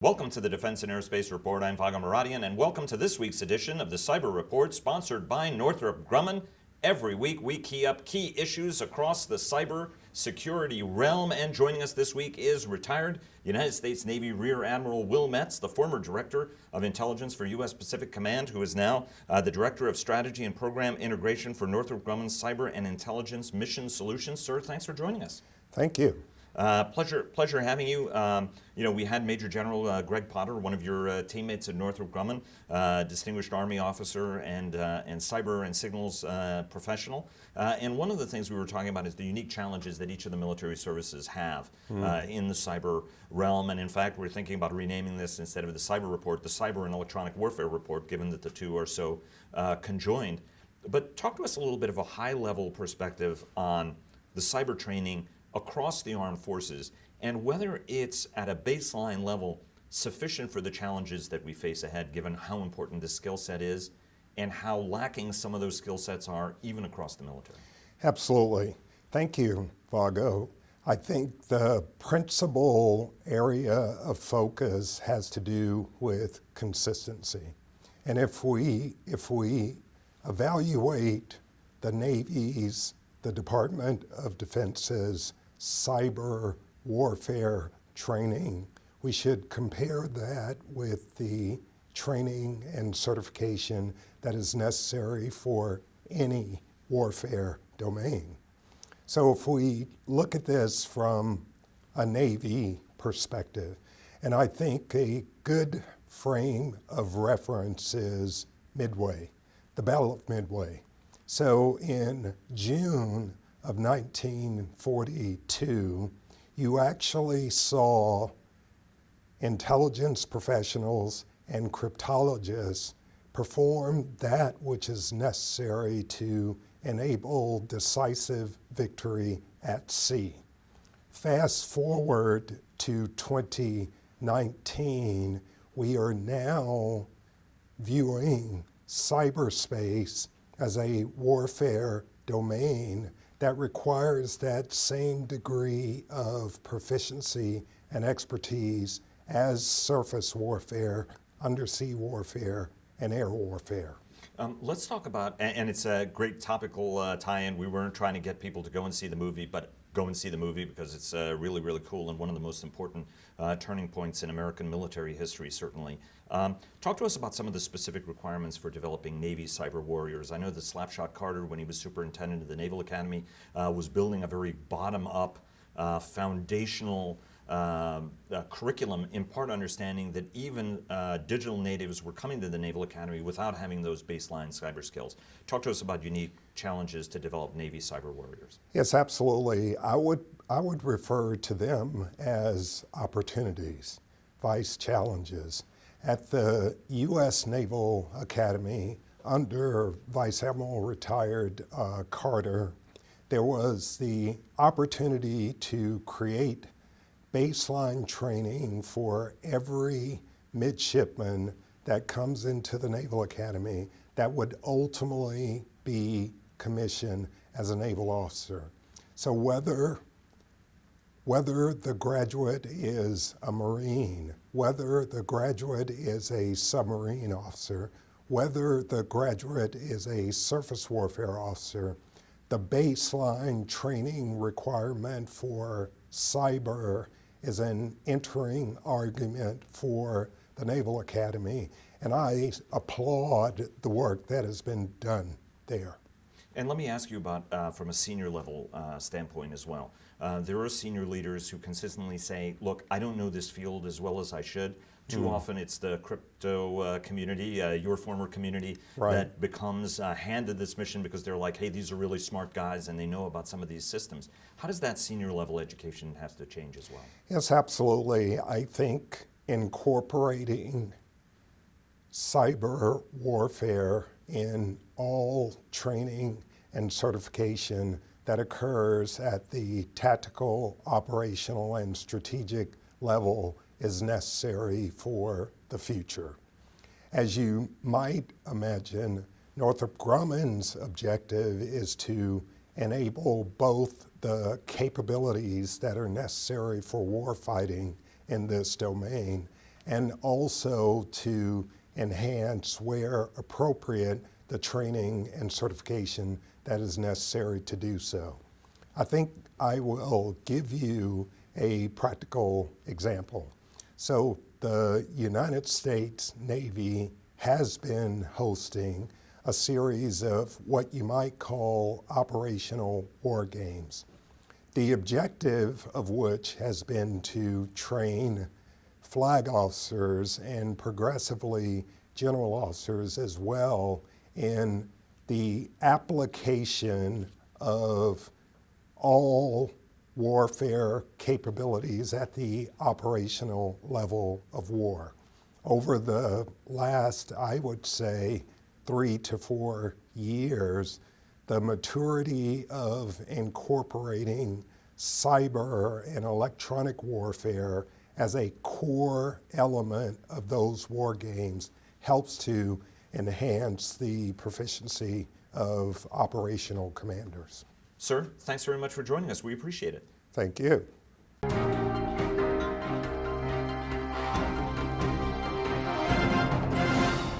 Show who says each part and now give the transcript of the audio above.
Speaker 1: Welcome to the Defense and Aerospace Report. I'm Vago Muradian, and welcome to this week's edition of the Cyber Report, sponsored by Northrop Grumman. Every week we key up key issues across the cyber security realm, and joining us this week is retired United States Navy Rear Admiral Will Metz, the former Director of Intelligence for U.S. Pacific Command, who is now the Director of Strategy and Program Integration for Northrop Grumman's Cyber and Intelligence Mission Solutions. Sir, thanks for joining us.
Speaker 2: Thank you.
Speaker 1: Pleasure having you. We had Major General Greg Potter, one of your teammates at Northrop Grumman, distinguished Army officer and cyber and signals professional. And one of the things we were talking about is the unique challenges that each of the military services have in the cyber realm. And in fact, we're thinking about renaming this, instead of the Cyber Report, the Cyber and Electronic Warfare Report, given that the two are so conjoined. But talk to us a little bit of a high-level perspective on the cyber training across the armed forces, and whether it's at a baseline level sufficient for the challenges that we face ahead, given how important this skill set is and how lacking some of those skill sets are even across the military.
Speaker 2: Absolutely. Thank you, Vago. I think the principal area of focus has to do with consistency. And if we evaluate the Navy's, the Department of Defense's cyber warfare training, we should compare that with the training and certification that is necessary for any warfare domain. So if we look at this from a Navy perspective, and I think a good frame of reference is Midway, the Battle of Midway. So in June of 1942, you actually saw intelligence professionals and cryptologists perform that which is necessary to enable decisive victory at sea. Fast forward to 2019, we are now viewing cyberspace as a warfare domain that requires that same degree of proficiency and expertise as surface warfare, undersea warfare, and air warfare.
Speaker 1: Let's talk about, and it's a great topical tie-in. We weren't trying to get people to go and see the movie, but go and see the movie because it's really, really cool and one of the most important turning points in American military history, certainly. Talk to us about some of the specific requirements for developing Navy cyber warriors. I know that Slapshot Carter, when he was superintendent of the Naval Academy, was building a very bottom-up, foundational curriculum, in part understanding that even digital natives were coming to the Naval Academy without having those baseline cyber skills. Talk to us about unique challenges to develop Navy cyber warriors.
Speaker 2: Yes, absolutely. I would refer to them as opportunities, vice challenges. At the U.S. Naval Academy, under Vice Admiral retired Carter, there was the opportunity to create baseline training for every midshipman that comes into the Naval Academy that would ultimately be commissioned as a naval officer. So whether the graduate is a Marine, whether the graduate is a submarine officer, whether the graduate is a surface warfare officer, the baseline training requirement for cyber is an entering argument for the Naval Academy, and I applaud the work that has been done there.
Speaker 1: And let me ask you about, from a senior level standpoint as well. There are senior leaders who consistently say, look, I don't know this field as well as I should. Too often it's the crypto community, your former community, that becomes handed this mission because they're like, hey, these are really smart guys and they know about some of these systems. How does that senior level education have to change as well?
Speaker 2: Yes, absolutely. I think incorporating cyber warfare in all training and certification that occurs at the tactical, operational, and strategic level is necessary for the future. As you might imagine, Northrop Grumman's objective is to enable both the capabilities that are necessary for warfighting in this domain and also to enhance, where appropriate, the training and certification that is necessary to do so. I think I will give you a practical example. So the United States Navy has been hosting a series of what you might call operational war games, the objective of which has been to train flag officers and progressively general officers as well in the application of all warfare capabilities at the operational level of war. Over the last, I would say, 3 to 4 years, the maturity of incorporating cyber and electronic warfare as a core element of those war games helps to enhance the proficiency of operational commanders.
Speaker 1: Sir, thanks very much for joining us. We appreciate it.
Speaker 2: Thank you.